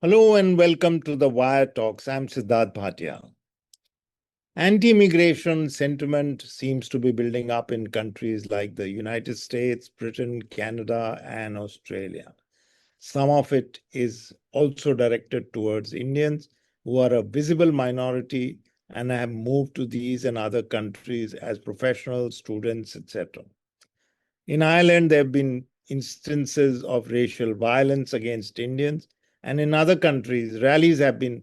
Hello and welcome to the Wire Talks. I'm Siddharth Bhatia. Anti-immigration sentiment seems to be building up in countries like the United States, Britain, Canada, and Australia. Some of it is also directed towards Indians who are a visible minority and have moved to these and other countries as professionals, students, etc. In Ireland, there have been instances of racial violence against Indians, and in other countries, rallies have been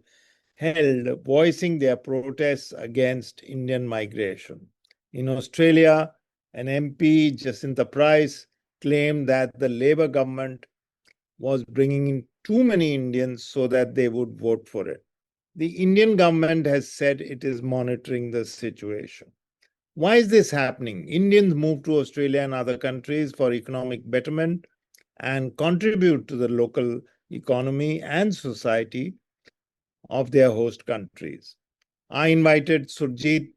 held voicing their protests against Indian migration. In Australia, an MP, Jacinta Price, claimed that the Labour government was bringing in too many Indians so that they would vote for it. The Indian government has said it is monitoring the situation. Why is this happening? Indians move to Australia and other countries for economic betterment and contribute to the local economy and society of their host countries. I invited Surjeet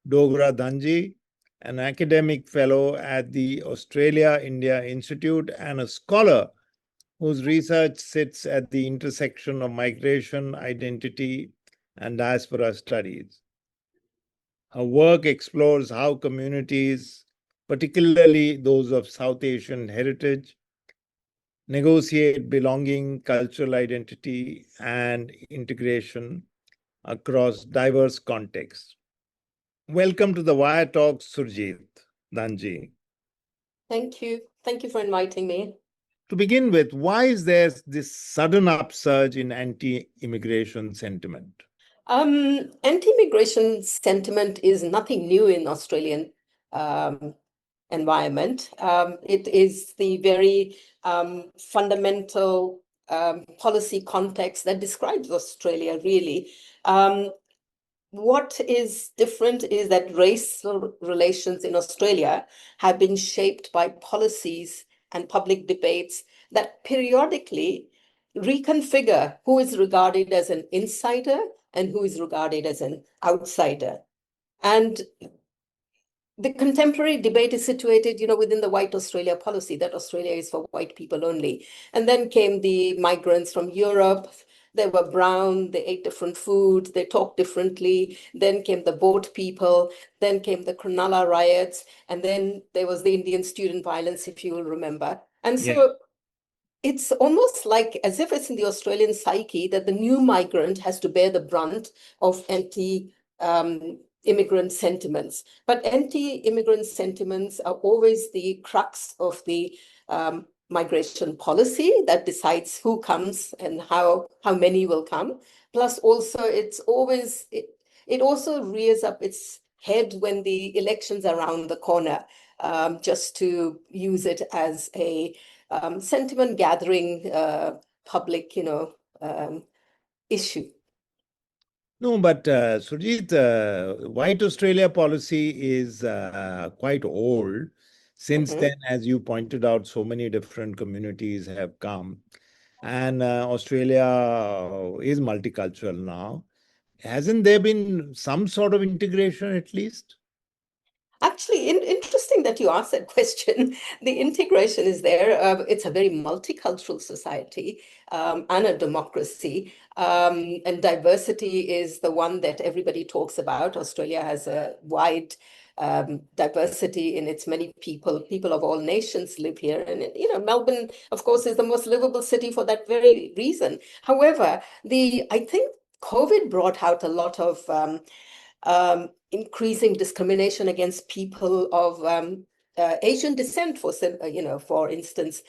Dhanji, an academic fellow at the Australia India Institute and a scholar whose research sits at the intersection of migration, identity, and diaspora studies. Her work explores how communities, particularly those of South Asian heritage, negotiate belonging, cultural identity, and integration across diverse contexts. Welcome to the Wire Talks, Surjeet Dhanji. Thank you. Thank you for inviting me. To begin with, why is there this sudden upsurge in anti-immigration sentiment? Anti-immigration sentiment is nothing new in Australian environment. It is the very fundamental policy context that describes Australia, really. What is different is that racial relations in Australia have been shaped by policies and public debates that periodically reconfigure who is regarded as an insider and who is regarded as an outsider. And the contemporary debate is situated, within the White Australia policy, that Australia is for white people only. And then came the migrants from Europe. They were brown, they ate different food, they talked differently. Then came the boat people, then came the Cronulla riots, and then there was the Indian student violence, if you will remember. And so it's almost like as if it's in the Australian psyche that the new migrant has to bear the brunt of anti-immigrant sentiments. But anti-immigrant sentiments are always the crux of the migration policy that decides who comes and how many will come. Plus, also, it also rears up its head when the elections are around the corner, just to use it as a sentiment gathering public, issue. No, but Surjit, White Australia policy is quite old. Since then, as you pointed out, so many different communities have come. And Australia is multicultural now. Hasn't there been some sort of integration at least? Actually, interesting that you asked that question. The integration is there. It's a very multicultural society and a democracy. And diversity is the one that everybody talks about. Australia has a wide diversity in its many people. People of all nations live here. And, Melbourne, of course, is the most livable city for that very reason. However, I think COVID brought out a lot of increasing discrimination against people of Asian descent, for instance.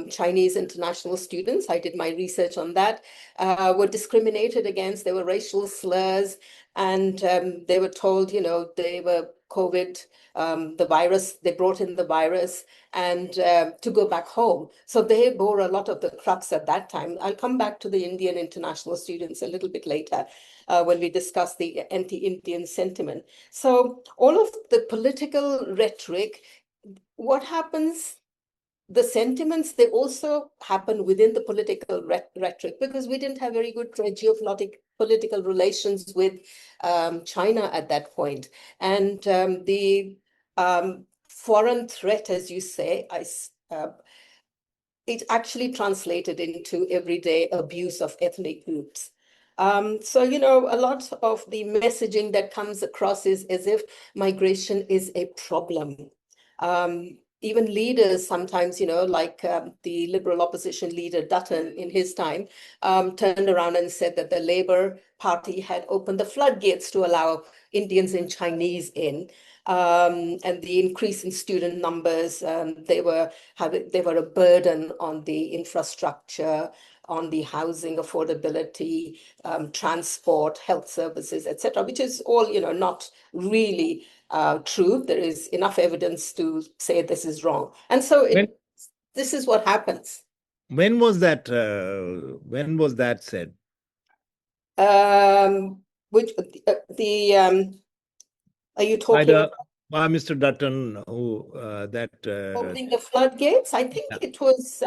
Chinese international students, I did my research on that, were discriminated against. There were racial slurs, and they were told, they were COVID, the virus, they brought in the virus, and to go back home. So they bore a lot of the crux at that time. I'll come back to the Indian international students a little bit later when we discuss the anti-Indian sentiment. So all of the political rhetoric, what happens, the sentiments, they also happen within the political rhetoric, because we didn't have very good geopolitical relations with China at that point. And the foreign threat, as you say, it actually translated into everyday abuse of ethnic groups. So, a lot of the messaging that comes across is as if migration is a problem. Even leaders sometimes, like the Liberal opposition leader Dutton in his time, turned around and said that the Labour Party had opened the floodgates to allow Indians and Chinese in. And the increase in student numbers, they were a burden on the infrastructure, on the housing affordability, transport, health services, etc., which is all, not really true. There is enough evidence to say this is wrong. And so When this is what happens. when was that? When was that said? Which are you By talking the about by Mr. Dutton, who that opening the floodgates? I think yeah. it was,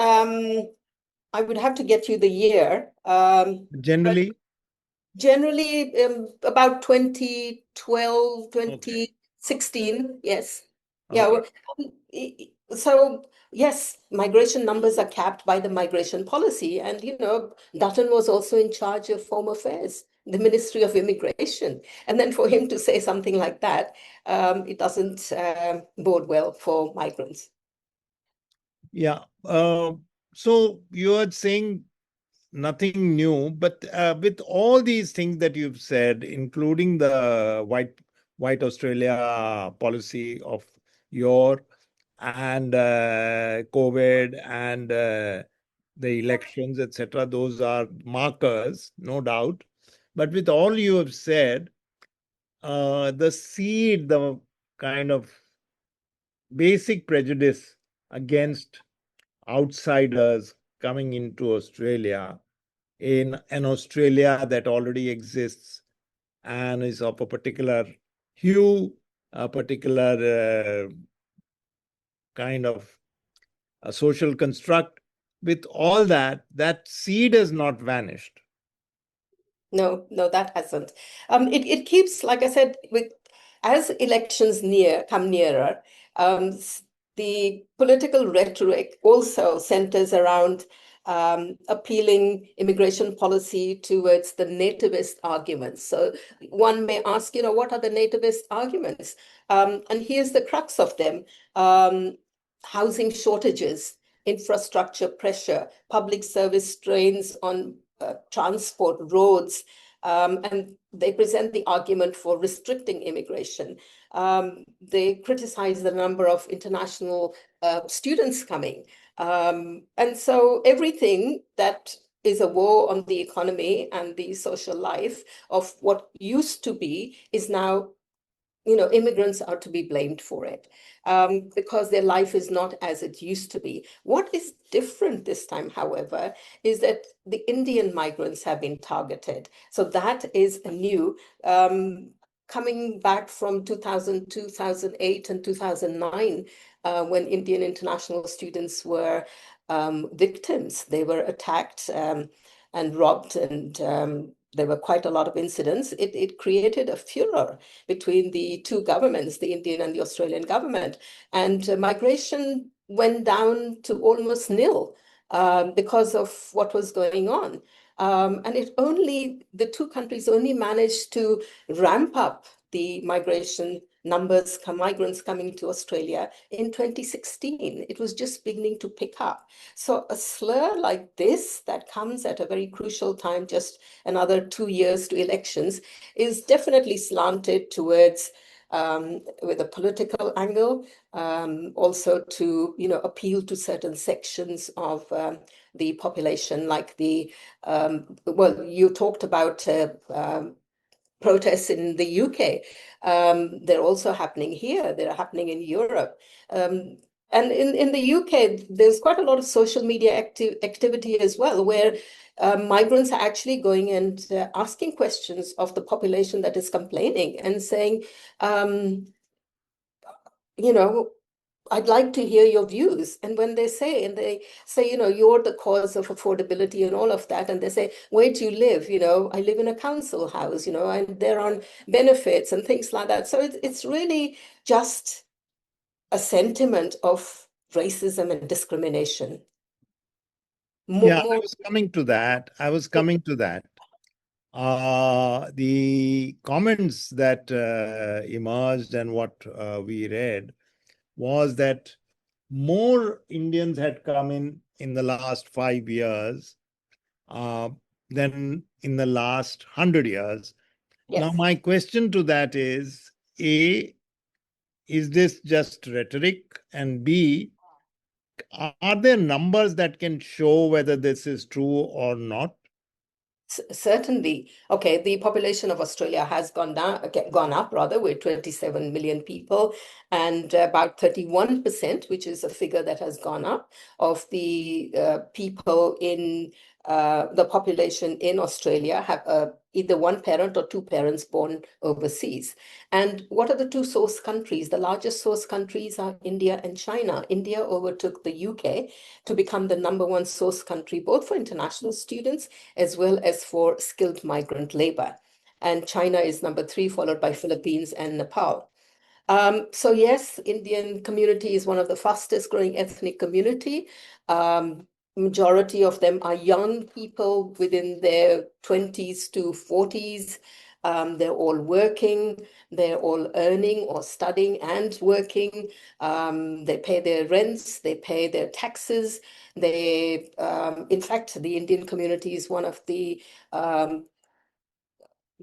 I would have to get you the year. But Generally, generally, about 2012, okay, 2016, yes. Yeah, okay. so yes, migration numbers are capped by the migration policy. And, Dutton was also in charge of Home Affairs, the Ministry of Immigration. And then for him to say something like that, it doesn't bode well for migrants. Yeah. So you're saying nothing new, but with all these things that you've said, including the white Australia policy of your and COVID and the elections, etc., those are markers, no doubt. But with all you have said, the seed, the kind of basic prejudice against outsiders coming into Australia in an Australia that already exists and is of a particular hue, a particular kind of a social construct. With all that, that seed has not vanished. No, no, that hasn't. It keeps, like I said, as elections come nearer, the political rhetoric also centers around appealing immigration policy towards the nativist arguments. So one may ask, what are the nativist arguments? And here's the crux of them. Housing shortages, infrastructure pressure, public service strains on transport, roads, and they present the argument for restricting immigration. They criticize the number of international students coming. And so everything that is a war on the economy and the social life of what used to be is now, immigrants are to be blamed for it, because their life is not as it used to be. What is different this time, however, is that the Indian migrants have been targeted. So that is new. Coming back from 2000, 2008, and 2009, when Indian international students were victims, they were attacked and robbed, and there were quite a lot of incidents. It created a furor between the two governments, the Indian and the Australian government. And migration went down to almost nil because of what was going on. And the two countries only managed to ramp up the migration numbers, migrants coming to Australia in 2016. It was just beginning to pick up. So a slur like this that comes at a very crucial time, just another 2 years to elections, is definitely slanted towards with a political angle, also to appeal to certain sections of the population, like well, you talked about protests in the UK. They're also happening here. They're happening in Europe. And in the UK, there's quite a lot of social media activity as well, where migrants are actually going and asking questions of the population that is complaining and saying, you know, I'd like to hear your views. And when they say, you're the cause of affordability and all of that, and they say, where do you live? I live in a council house, and they're on benefits and things like that. So it's really just a sentiment of racism and discrimination. Yeah, I More, was coming to that. I was coming to that. The comments that emerged and what we read was that more Indians had come in the last 5 years uh, than in the last 100 years. Now, yes. my question to that is, A, is this just rhetoric? And B, are there numbers that can show whether this is true or not? Certainly. Okay, the population of Australia has gone down, gone up rather, with 27 million people, and about 31%, which is a figure that has gone up, of the people in the population in Australia have either one parent or two parents born overseas. And what are the two source countries? The largest source countries are India and China. India overtook the UK to become the #1 source country, both for international students as well as for skilled migrant labor. And China is #3, followed by Philippines and Nepal. So yes, Indian community is one of the fastest growing ethnic community. Majority of them are young people within their 20s to 40s. They're all working, they're all earning or studying and working. They pay their rents, they pay their taxes. In fact, the Indian community is one of the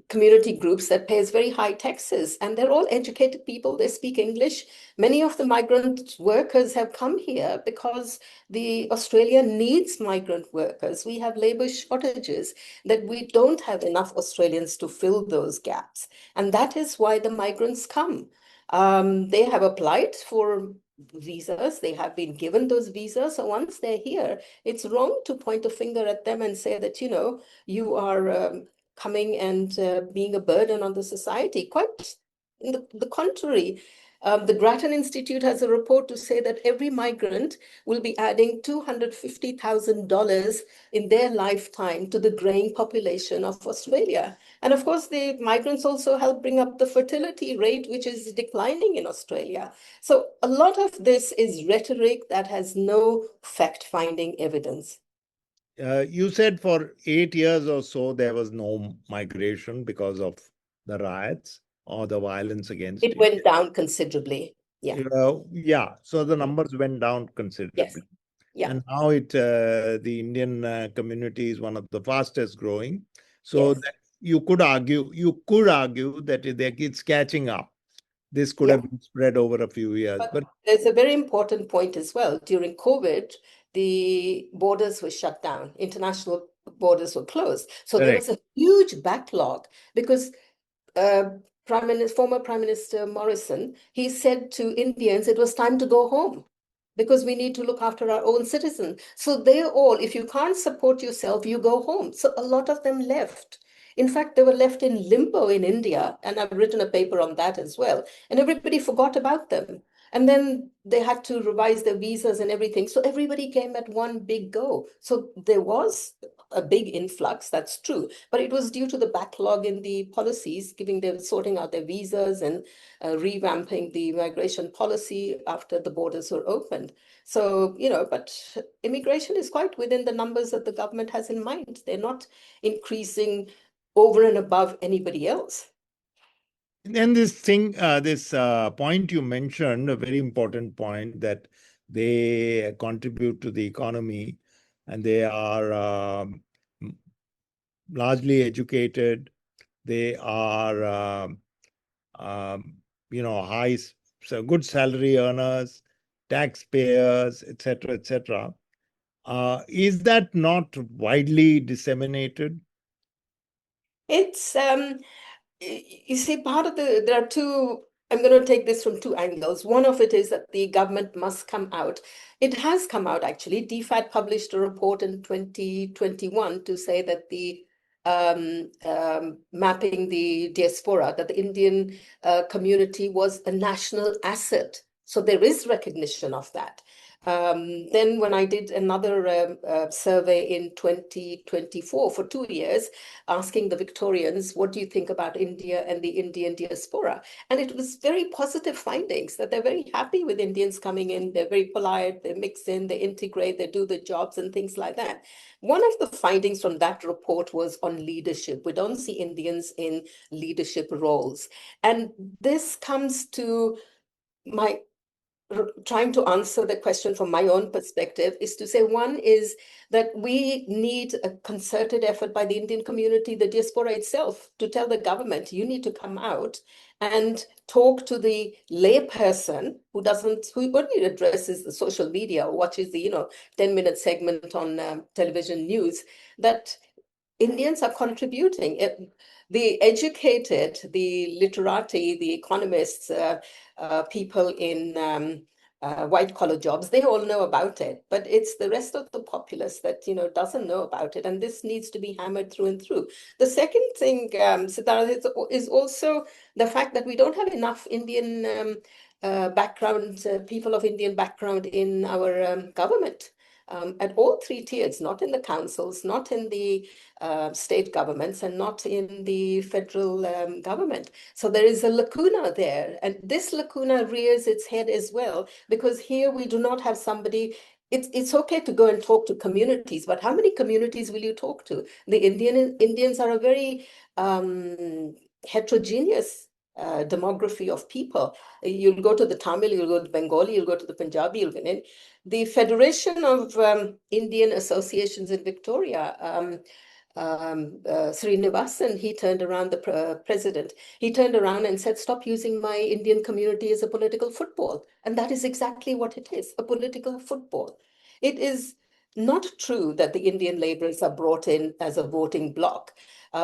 community groups that pays very high taxes, and they're all educated people. They speak English. Many of the migrant workers have come here because the Australia needs migrant workers. We have labor shortages that we don't have enough Australians to fill those gaps, and that is why the migrants come. They have applied for visas, they have been given those visas, so once they're here, it's wrong to point a finger at them and say that, you are coming and being a burden on the society. Quite the contrary. The Grattan Institute has a report to say that every migrant will be adding $250,000 in their lifetime to the graying population of Australia. And of course, the migrants also help bring up the fertility rate, which is declining in Australia. So a lot of this is rhetoric that has no fact-finding evidence. You said for 8 years or so there was no migration because of the riots or the violence against It it. went down considerably. Yeah. Yeah, so the Yeah. numbers went down Yes. considerably. Yeah. And now the Indian community is one of the fastest growing. So Yes. that you could argue that it's catching up. This could Yeah. have been spread over a few years, But but there's a very important point as well. During COVID, the borders were shut down. International borders were closed. So there correct. was a huge backlog because uh, former Prime Minister Morrison, he said to Indians it was time to go home because we need to look after our own citizens. So they all, if you can't support yourself, you go home. So a lot of them left. In fact, they were left in limbo in India, and I've written a paper on that as well. And everybody forgot about them. And then they had to revise their visas and everything. So everybody came at one big go. So there was a big influx, that's true. But it was due to the backlog in the policies, sorting out their visas and revamping the migration policy after the borders were opened. So, but immigration is quite within the numbers that the government has in mind. They're not increasing over and above anybody else. And this point you mentioned, a very important point that they contribute to the economy and they are largely educated. They are, high, so good salary earners, taxpayers, etc., etc. Is that not widely disseminated? It's you see, there are two, I'm going to take this from two angles. One of it is that the government must come out. It has come out, actually. DFAT published a report in 2021 to say that the mapping the diaspora, that the Indian community was a national asset. So there is recognition of that. Then when I did another survey in 2024 for 2 years, asking the Victorians, what do you think about India and the Indian diaspora? And it was very positive findings that they're very happy with Indians coming in. They're very polite, they mix in, they integrate, they do the jobs and things like that. One of the findings from that report was on leadership. We don't see Indians in leadership roles. And this comes to my trying to answer the question from my own perspective is to say, one is that we need a concerted effort by the Indian community, the diaspora itself, to tell the government, you need to come out and talk to the layperson who only addresses the social media or watches the 10-minute segment on television news, that Indians are contributing. The educated, the literati, the economists, people in white-collar jobs, they all know about it. But it's the rest of the populace that doesn't know about it, and this needs to be hammered through and through. The second thing, Siddharth, is also the fact that we don't have enough Indian background, people of Indian background in our government. At all three tiers, not in the councils, not in the state governments, and not in the federal government. So there is a lacuna there. And this lacuna rears its head as well, because here we do not have somebody. It's okay to go and talk to communities, but how many communities will you talk to? The Indians are a very heterogeneous demography of people. You'll go to the Tamil, you'll go to Bengali, you'll go to the Punjabi, you'll go in. The Federation of Indian Associations in Victoria, Srinivasan, he turned around, the president, he turned around and said, stop using my Indian community as a political football. And that is exactly what it is, a political football. It is not true that the Indian laborers are brought in as a voting bloc,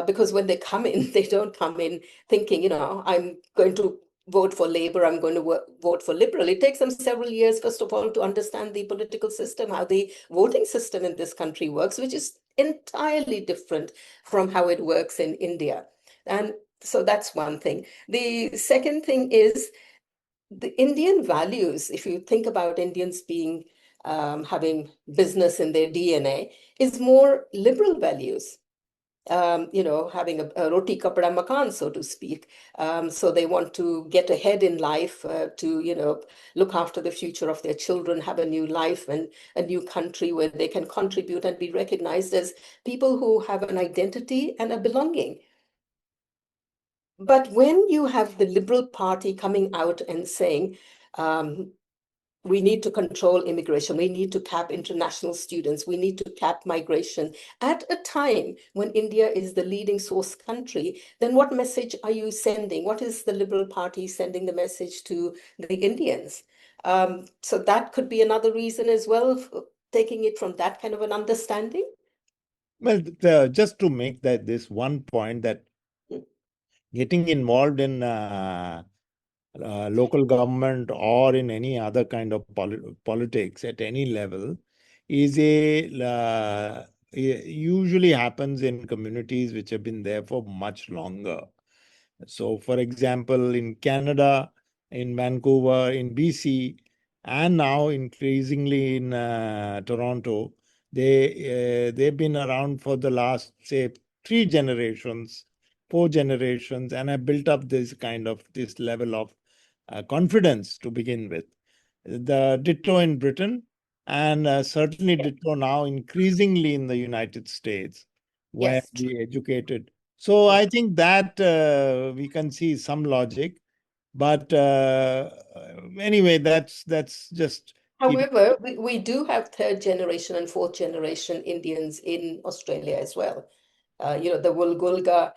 because when they come in, they don't come in thinking, I'm going to vote for Labour, I'm going to vote for Liberal. It takes them several years, first of all, to understand the political system, how the voting system in this country works, which is entirely different from how it works in India. And so that's one thing. The second thing is the Indian values, if you think about Indians being having business in their DNA, is more liberal values. Having a roti kapda makan, so to speak. So they want to get ahead in life, to look after the future of their children, have a new life and a new country where they can contribute and be recognized as people who have an identity and a belonging. But when you have the Liberal Party coming out and saying, we need to control immigration, we need to cap international students, we need to cap migration at a time when India is the leading source country, then what message are you sending? What is the Liberal Party sending the message to the Indians? So that could be another reason as well, taking it from that kind of an understanding. Well, just to make this one point, that getting involved in local government or in any other kind of politics at any level is usually happens in communities which have been there for much longer. So, for example, in Canada, in Vancouver, in BC, and now increasingly in Toronto, they've been around for the last, say, 3 generations, 4 generations, and have built up this level of confidence to begin with. The ditto in Britain, and certainly ditto now increasingly in the United States, where Yes, the educated. So I think that we can see some logic, but anyway, that's just keep. however, we do have third generation and fourth generation Indians in Australia as well. The Woolgoolga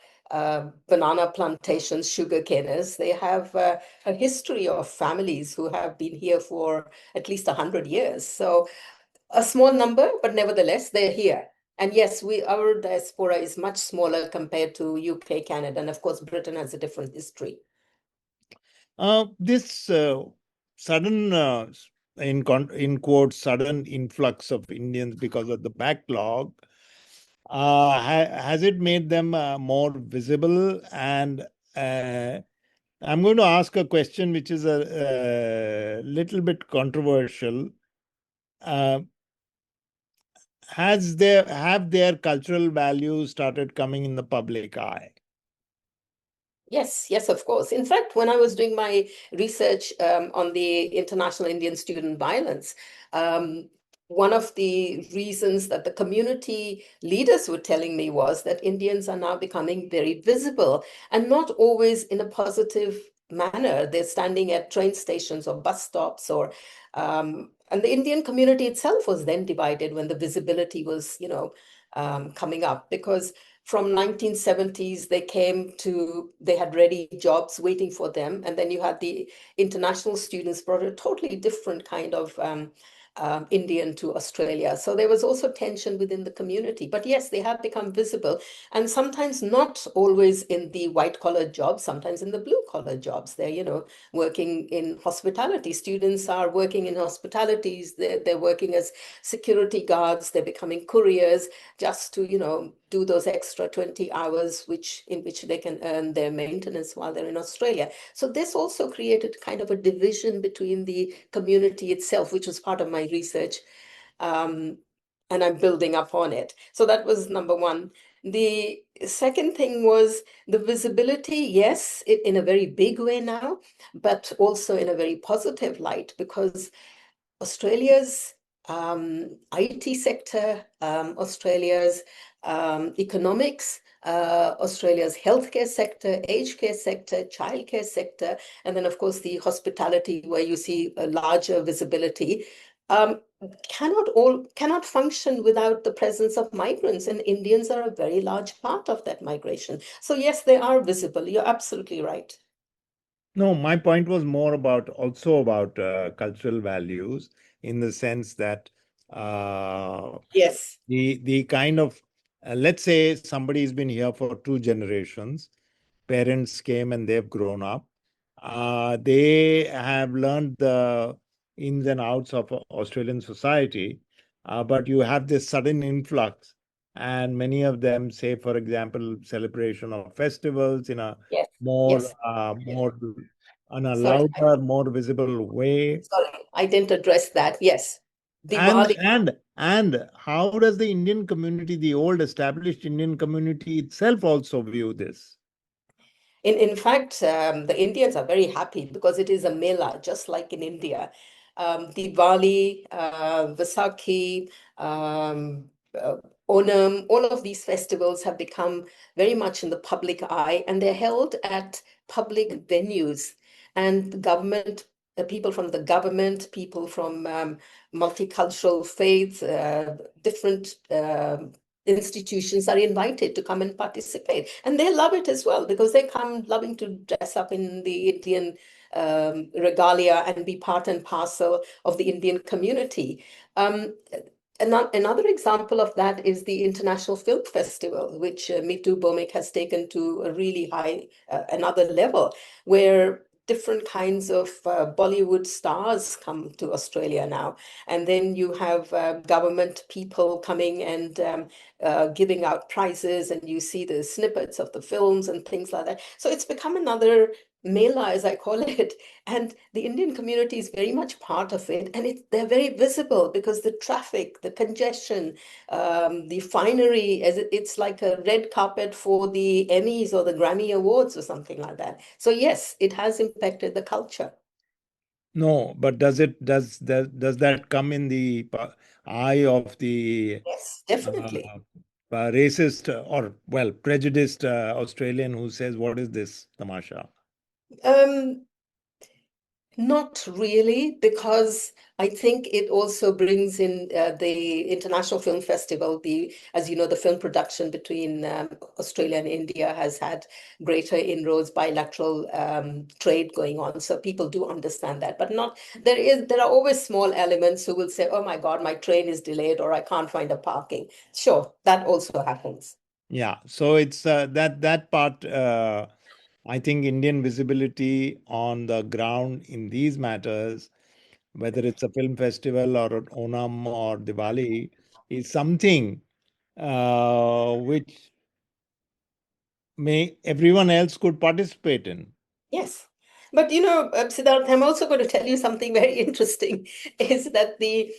banana plantations, sugar caners, they have a history of families who have been here for at least 100 years. So a small number, but nevertheless, they're here. And yes, our diaspora is much smaller compared to UK, Canada, and of course, Britain has a different history. This sudden, in quotes, sudden influx of Indians because of the backlog, has it made them more visible? And I'm going to ask a question which is a little bit controversial. uh, have their cultural values started coming in the public eye? Yes, yes, of course. In fact, when I was doing my research on the international Indian student violence, one of the reasons that the community leaders were telling me was that Indians are now becoming very visible and not always in a positive manner. They're standing at train stations or bus stops and the Indian community itself was then divided when the visibility was, coming up because from 1970s they had ready jobs waiting for them, and then you had the international students brought a totally different kind of Indian to Australia. So there was also tension within the community. But yes, they have become visible, and sometimes not always in the white collar jobs, sometimes in the blue collar jobs. They're, working in hospitality. Students are working in hospitalities. They're working as security guards. They're becoming couriers just to, do those extra 20 hours in which they can earn their maintenance while they're in Australia. So this also created kind of a division between the community itself, which was part of my research. Um, and I'm building up on it. So that was number one. The second thing was the visibility, yes, in a very big way now, but also in a very positive light, because Australia's IT sector, Australia's economics, Australia's healthcare sector, aged care sector, childcare sector, and then, of course, the hospitality, where you see a larger visibility, um, cannot function without the presence of migrants, and Indians are a very large part of that migration. So yes, they are visible. You're absolutely right. No, my point was more about also about cultural values in the sense that uh, Yes, the kind of let's say somebody's been here for 2 generations, parents came and they've grown up. They have learned the ins and outs of Australian society, but you have this sudden influx, and many of them say, for example, celebration of festivals in a yes, more yes. more on a Sorry, louder, more visible way. sorry, I didn't address that. Yes, And Diwali. and and how does the Indian community, the old established Indian community itself, also view this? In fact, the Indians are very happy because it is a mela, just like in India. Diwali, Vaisakhi, um, uh, Onam, all of these festivals have become very much in the public eye, and they're held at public venues. And the government, people from the government, people from multicultural faiths, different institutions are invited to come and participate. And they love it as well because they come loving to dress up in the Indian regalia and be part and parcel of the Indian community. Um, Another example of that is the International Film Festival, which Mitu Bomik has taken to a really high, another level, where different kinds of Bollywood stars come to Australia now. And then you have government people coming and giving out prizes, and you see the snippets of the films and things like that. So it's become another mela, as I call it, and the Indian community is very much part of it, and they're very visible because the traffic, the congestion, the finery, it's like a red carpet for the Emmys or the Grammy Awards or something like that. So yes, it has impacted the culture. No, but does that come in the eye of the Yes, uh, definitely. racist or well prejudiced Australian who says, "What is this tamasha?" Um, Not really, because I think it also brings in the International Film Festival. As you know, the film production between Australia and India has had greater inroads, bilateral trade going on. So people do understand that, but not there are always small elements who will say, "Oh my God, my train is delayed," or "I can't find a parking." Sure, that also happens. Yeah, so it's that part. I think Indian visibility on the ground in these matters, whether it's a film festival or an Onam or Diwali, is something which may everyone else could participate in. Yes. But Siddharth, I'm also going to tell you something very interesting is that the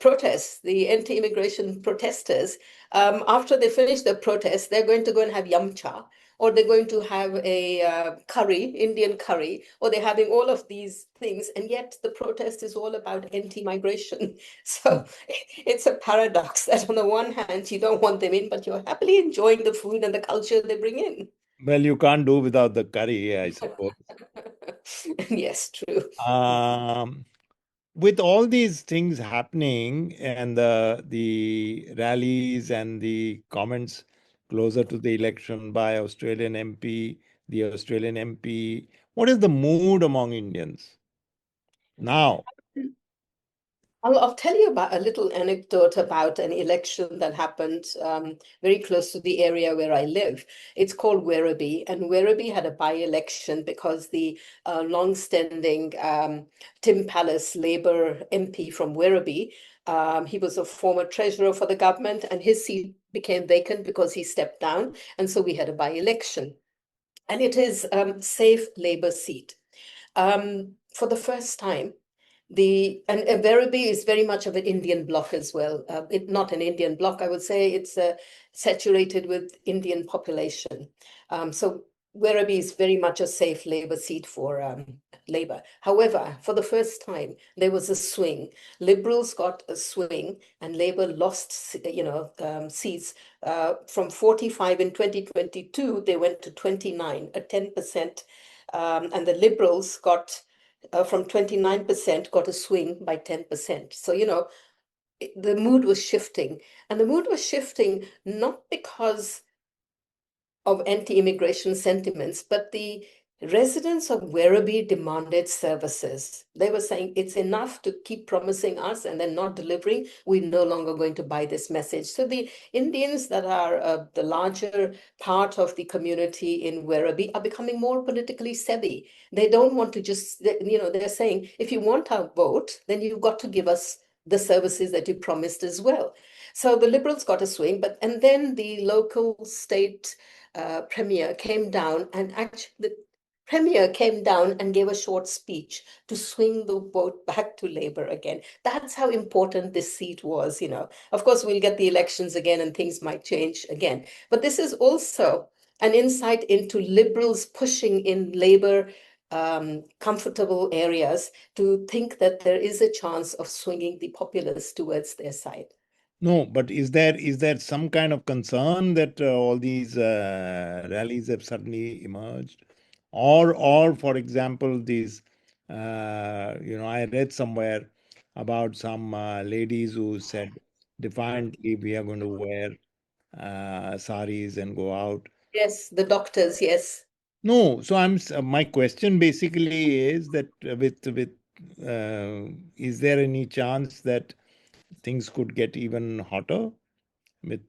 protests, the anti-immigration protesters, after they finish the protest, they're going to go and have yum cha, or they're going to have a curry, Indian curry, or they're having all of these things, and yet the protest is all about anti-migration. So it's a paradox that on the one hand, you don't want them in, but you're happily enjoying the food and the culture they bring in. Well, you can't do without the curry, I suppose. Yes, true. Um, with all these things happening and the rallies and the comments closer to the election by Australian MP, the Australian MP, what is the mood among Indians now? I'll tell you about a little anecdote about an election that happened very close to the area where I live. It's called Werribee, and Werribee had a by-election because the long-standing Tim Pallas Labour MP from Werribee, he was a former treasurer for the government, and his seat became vacant because he stepped down, and so we had a by-election. And it is safe Labour seat. For the first time, Werribee is very much of an Indian bloc as well. Not an Indian bloc, I would say. It's saturated with Indian population. So Werribee is very much a safe Labour seat for Labour. However, for the first time, there was a swing. Liberals got a swing, and Labour lost, seats from 45 in 2022. They went to 29, a 10%, and the Liberals got from 29% got a swing by 10%. So, the mood was shifting. And the mood was shifting not because of anti-immigration sentiments, but the residents of Werribee demanded services. They were saying it's enough to keep promising us and then not delivering. We're no longer going to buy this message. So the Indians that are the larger part of the community in Werribee are becoming more politically savvy. They don't want to just, they're saying, if you want our vote, then you've got to give us the services that you promised as well. So the Liberals got a swing, and then the local state premier came down, and actually the premier came down and gave a short speech to swing the vote back to Labour again. That's how important this seat was. Of course, we'll get the elections again and things might change again. But this is also an insight into Liberals pushing in Labour comfortable areas to think that there is a chance of swinging the populace towards their side. No, but is there some kind of concern that all these rallies have suddenly emerged, or for example, these I read somewhere about some ladies who said defiantly we are going to wear saris and go out. Yes, the doctors, yes. No, so my question basically is that is there any chance that things could get even hotter with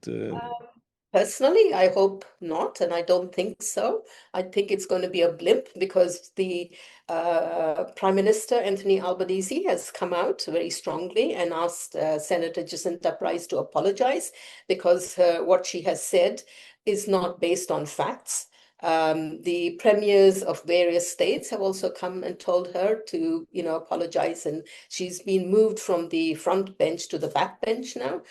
Personally, I hope not, and I don't think so. I think it's going to be a blip because the Prime Minister, Anthony Albanese, has come out very strongly and asked Senator Jacinta Price to apologize because what she has said is not based on facts. The premiers of various states have also come and told her to, apologize, and she's been moved from the front bench to the back bench now.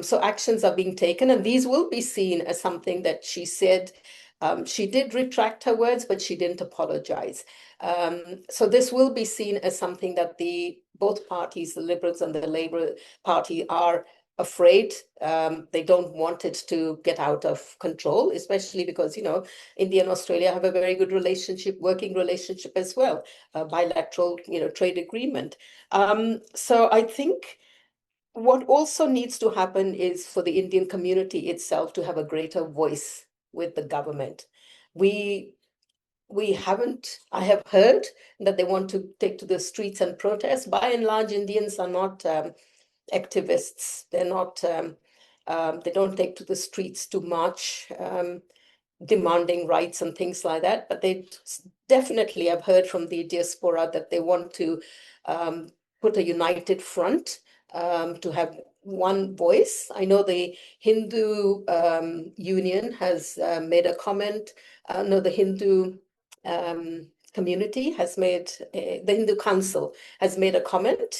So actions are being taken, and these will be seen as something that she said. She did retract her words, but she didn't apologize. So this will be seen as something that both parties, the Liberals and the Labour Party, are afraid. They don't want it to get out of control, especially because, India and Australia have a very good relationship, working relationship as well, a bilateral, trade agreement. So I think what also needs to happen is for the Indian community itself to have a greater voice with the government. We I have heard that they want to take to the streets and protest. By and large, Indians are not activists. They're not, they don't take to the streets to march, demanding rights and things like that. But they definitely, I've heard from the diaspora that they want to put a united front to have one voice. I know the Hindu Union has made a comment. No, the Hindu community has made, the Hindu Council has made a comment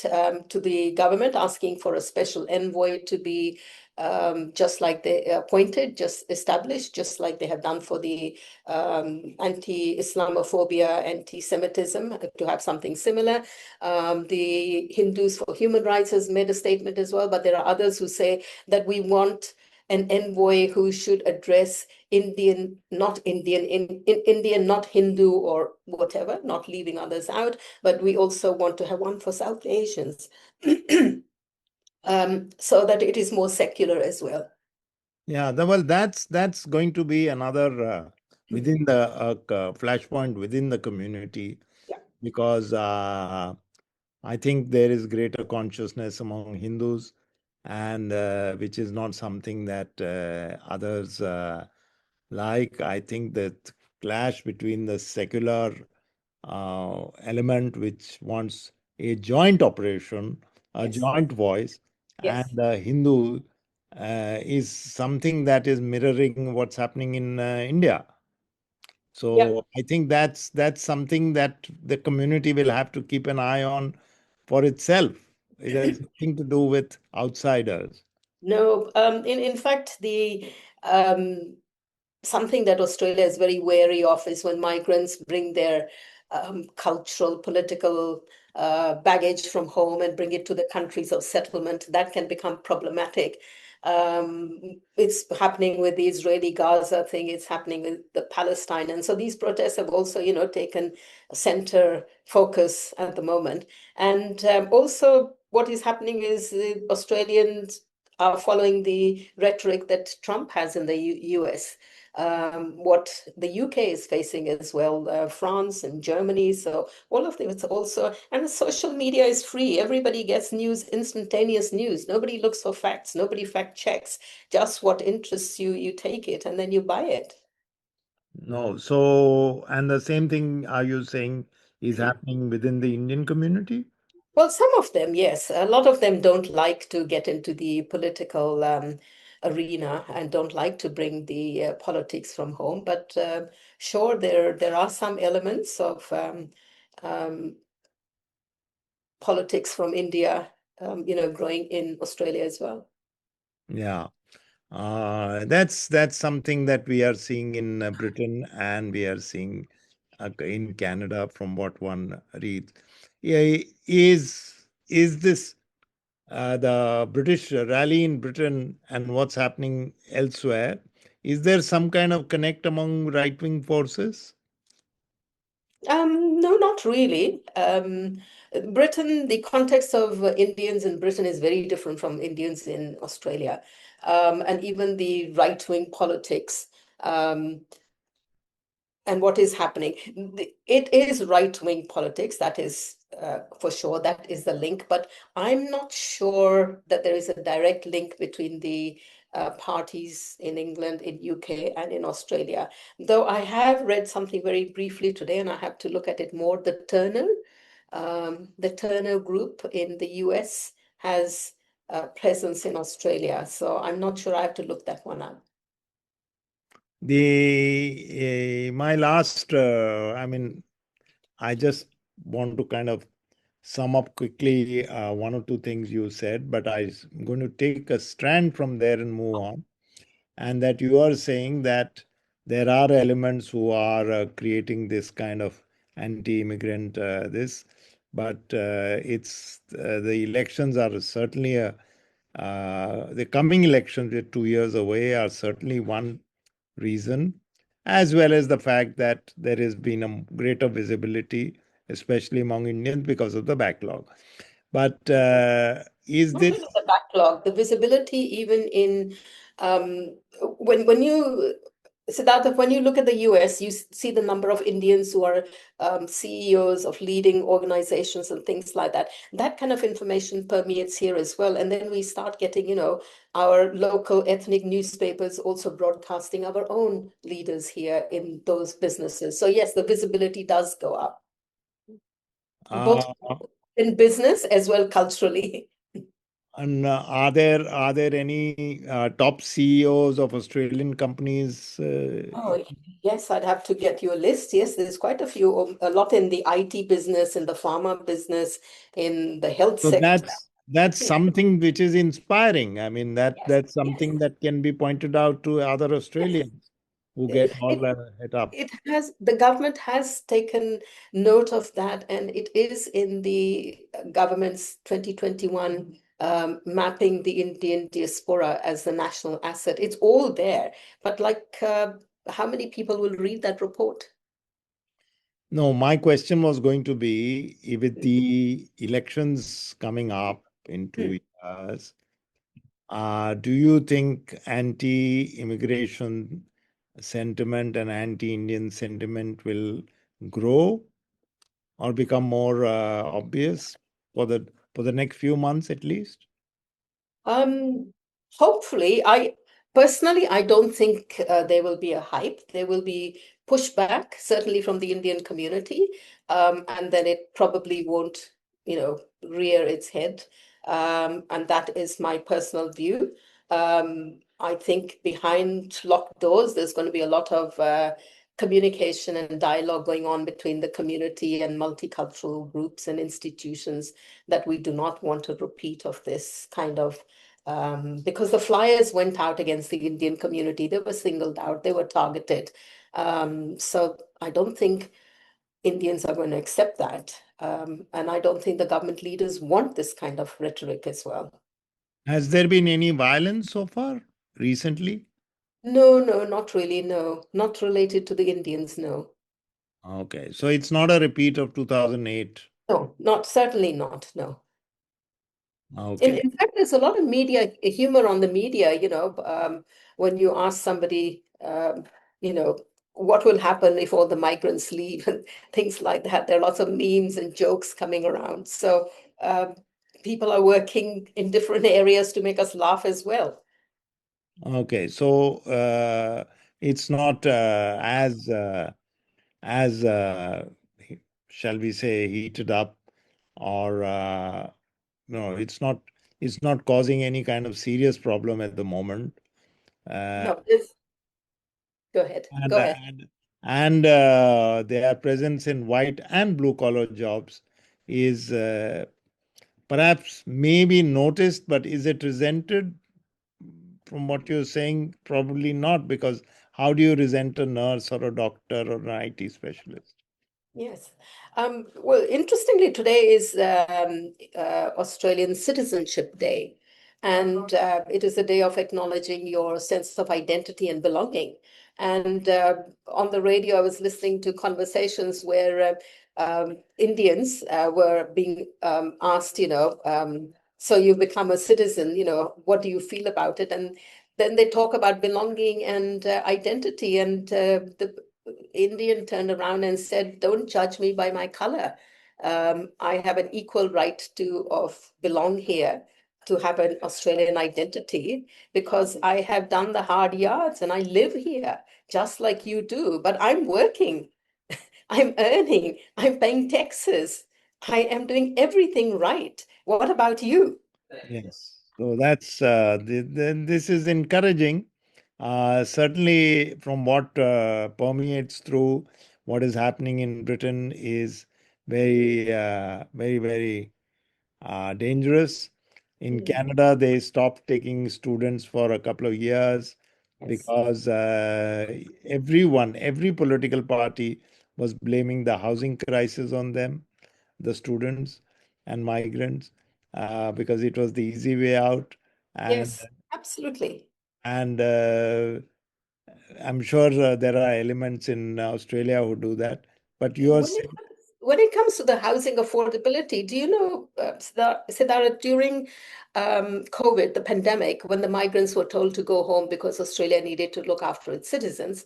to the government asking for a special envoy to be just like they appointed, just established, just like they have done for the anti-Islamophobia, anti-Semitism, to have something similar. The Hindus for Human Rights has made a statement as well, but there are others who say that we want an envoy who should address Indian, not Indian, in Indian, not Hindu or whatever, not leaving others out, but we also want to have one for South Asians. So that it is more secular as well. Yeah, well, that's going to be another within the flashpoint within the community, Yeah. because I think there is greater consciousness among Hindus, and which is not something that others like. I think that clash between the secular element, which wants a joint operation, a Yes. joint voice, and Yes. the Hindu is something that is mirroring what's happening in India. Yeah. So I think that's something that the community will have to keep an eye on for itself. It has nothing to do with outsiders. No, in fact, the something that Australia is very wary of is when migrants bring their cultural, political baggage from home and bring it to the countries of settlement. That can become problematic. It's happening with the Israeli Gaza thing. It's happening with the Palestine, and so these protests have also, taken center focus at the moment. And also, what is happening is the Australians are following the rhetoric that Trump has in the US, what the UK is facing as well, France and Germany. So all of them, it's also, and the social media is free. Everybody gets news, instantaneous news. Nobody looks for facts. Nobody fact checks. Just what interests you, you take it and then you buy it. No, so and the same thing are you saying is happening within the Indian community? Well, some of them, yes. A lot of them don't like to get into the political arena and don't like to bring the politics from home. But sure, there are some elements of um, politics from India, growing in Australia as well. Yeah. That's something that we are seeing in Britain, and we are seeing in Canada from what one reads. Yeah, is this the British rally in Britain and what's happening elsewhere? Is there some kind of connect among right-wing forces? No, not really. Britain, the context of Indians in Britain is very different from Indians in Australia. And even the right-wing politics. And what is happening. It is right-wing politics, that is for sure, that is the link, but I'm not sure that there is a direct link between the parties in England, in UK, and in Australia. Though I have read something very briefly today, and I have to look at it more. The Turner group in the US has presence in Australia, so I'm not sure. I have to look that one up. The my last, I mean, I just want to kind of sum up quickly one or two things you said, but I'm going to take a strand from there and move on. And that you are saying that there are elements who are creating this kind of anti-immigrant this, but it's the elections are certainly the coming elections, we're 2 years away, are certainly one reason, as well as the fact that there has been a greater visibility, especially among Indians, because of the backlog. But is Not this only the backlog, the visibility even in when you Siddhartha, when you look at the US, you see the number of Indians who are CEOs of leading organizations and things like that. That kind of information permeates here as well. And then we start getting, our local ethnic newspapers also broadcasting our own leaders here in those businesses. So yes, the visibility does go up, both uh, in business as well culturally. And are there any top CEOs of Australian companies? Oh, yes, I'd have to get you a list. Yes, there's quite a few, a lot in the IT business, in the pharma business, in the health So sector. that's something which is inspiring. I mean, Yes, that's yes, something that can be pointed out to other yes. Australians who get all It het up. it has, the government has taken note of that, and it is in the government's 2021 mapping the Indian diaspora as the national asset. It's all there, but like, how many people will read that report? No, my question was going to be, with the elections coming up in Hmm. 2 years, do you think anti-immigration sentiment and anti-Indian sentiment will grow or become more obvious for the next few months at least? Um, Hopefully, I personally, I don't think there will be a hype. There will be pushback, certainly from the Indian community, and then it probably won't, rear its head. And that is my personal view. I think behind locked doors, there's going to be a lot of communication and dialogue going on between the community and multicultural groups and institutions, that we do not want a repeat of this kind of, because the flyers went out against the Indian community. They were singled out, they were targeted. So I don't think Indians are going to accept that. And I don't think the government leaders want this kind of rhetoric as well. Has there been any violence so far recently? No, no, not really. No, not related to the Indians. No, Okay, so it's not a repeat of 2008. no, not certainly not. No. Okay. In fact, there's a lot of media humor on the media, when you ask somebody, what will happen if all the migrants leave and things like that. There are lots of memes and jokes coming around. So um, people are working in different areas to make us laugh as well. Okay, so it's not as shall we say heated up, or no, it's not causing any kind of serious problem at the moment. Uh, No, this, go ahead, and go ahead. their presence in white and blue collar jobs is perhaps maybe noticed, but is it resented? From what you're saying, probably not, because how do you resent a nurse or a doctor or an IT specialist? Yes. Well, interestingly, today is Australian Citizenship Day, and it is a day of acknowledging your sense of identity and belonging. And on the radio, I was listening to conversations where Indians were being asked, so you've become a citizen, what do you feel about it? And then they talk about belonging and identity, and the Indian turned around and said, "Don't judge me by my color. I have an equal right to of belong here, to have an Australian identity, because I have done the hard yards and I live here just like you do. But I'm working, I'm earning, I'm paying taxes, I am doing everything right. What about you?" Yes. So that's this is encouraging. Certainly, from what permeates through what is happening in Britain is very dangerous. In Mm. Canada, they stopped taking students for a couple of years Yes. because every political party was blaming the housing crisis on them, the students and migrants, because it was the easy way out. And Yes, absolutely. and I'm sure there are elements in Australia who do that. But you are When saying, it comes to the housing affordability, do you know, Siddharth, during COVID, the pandemic, when the migrants were told to go home because Australia needed to look after its citizens,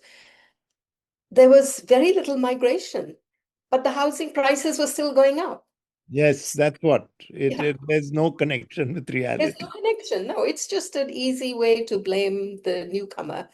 there was very little migration, but the housing prices were still going up. yes, that's what Yeah, there's no connection with there's no reality. connection. No, it's just an easy way to blame the newcomer.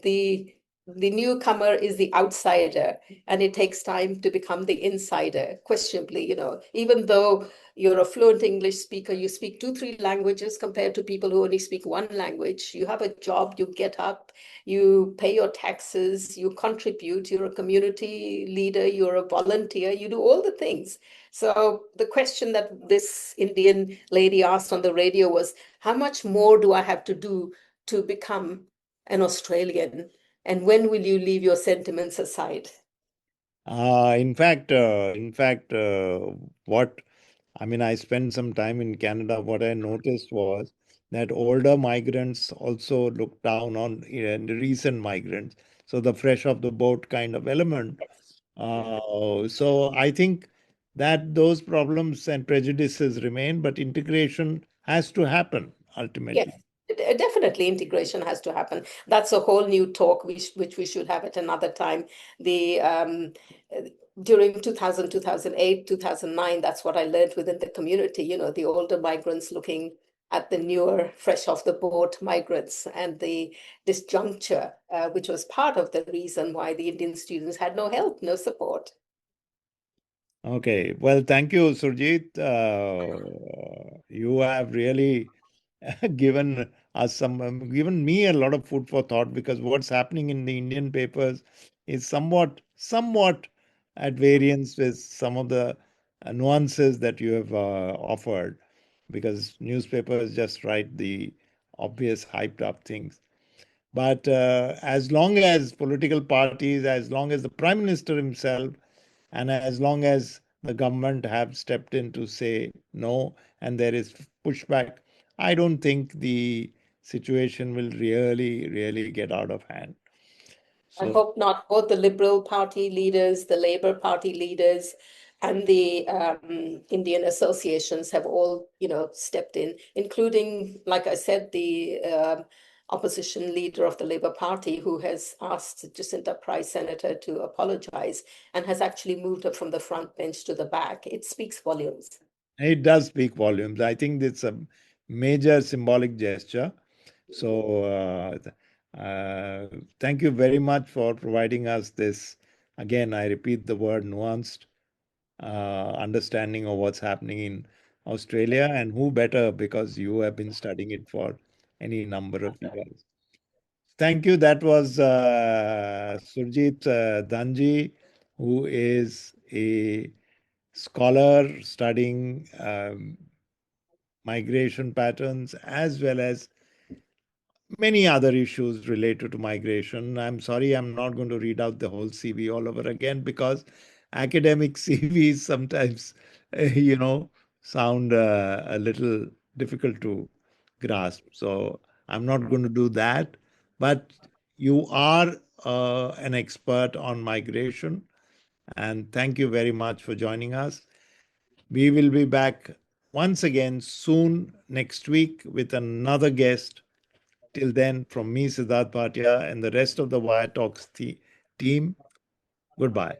The the newcomer is the outsider, and it takes time to become the insider, questionably, even though you're a fluent English speaker, you speak two, three languages compared to people who only speak one language. You have a job, you get up, you pay your taxes, you contribute, you're a community leader, you're a volunteer, you do all the things. So the question that this Indian lady asked on the radio was, how much more do I have to do to become an Australian? And when will you leave your sentiments aside? In fact, what I mean, I spent some time in Canada. What I noticed was that older migrants also look down on the recent migrants. So the fresh off the boat kind of element. So I think that those problems and prejudices remain, but integration has to happen Yes, ultimately. definitely integration has to happen. That's a whole new talk, which we should have at another time. The uh, During 2000, 2008, 2009, that's what I learned within the community, the older migrants looking at the newer, fresh off the boat migrants, and the disjuncture, which was part of the reason why the Indian students had no help, no support. Okay, well, thank you, Surjeet. You have really given us given me a lot of food for thought because what's happening in the Indian papers is somewhat at variance with some of the nuances that you have offered, because newspapers just write the obvious hyped up things. But as long as political parties, as long as the Prime Minister himself, and as long as the government have stepped in to say no and there is pushback, I don't think the situation will really get out of hand. I So, hope not. Both the Liberal Party leaders, the Labour Party leaders, and the Indian associations have all, stepped in, including, like I said, the opposition leader of the Labour Party, who has asked Jacinta Price, Senator, to apologize and has actually moved her from the front bench to the back. It speaks volumes. it does speak volumes. I think it's a major symbolic gesture. So, thank you very much for providing us this. Again, I repeat the word nuanced understanding of what's happening in Australia, and who better because you have been studying it for any number of years. Thank you. That was Surjeet Dhanji, who is a scholar studying migration patterns as well as many other issues related to migration. I'm sorry, I'm not going to read out the whole CV all over again because academic CVs sometimes, sound a little difficult to grasp. So I'm not going to do that. But you are an expert on migration, and thank you very much for joining us. We will be back once again soon next week with another guest. Till then, from me, Siddharth Bhatia, and the rest of the Wire Talks team, goodbye.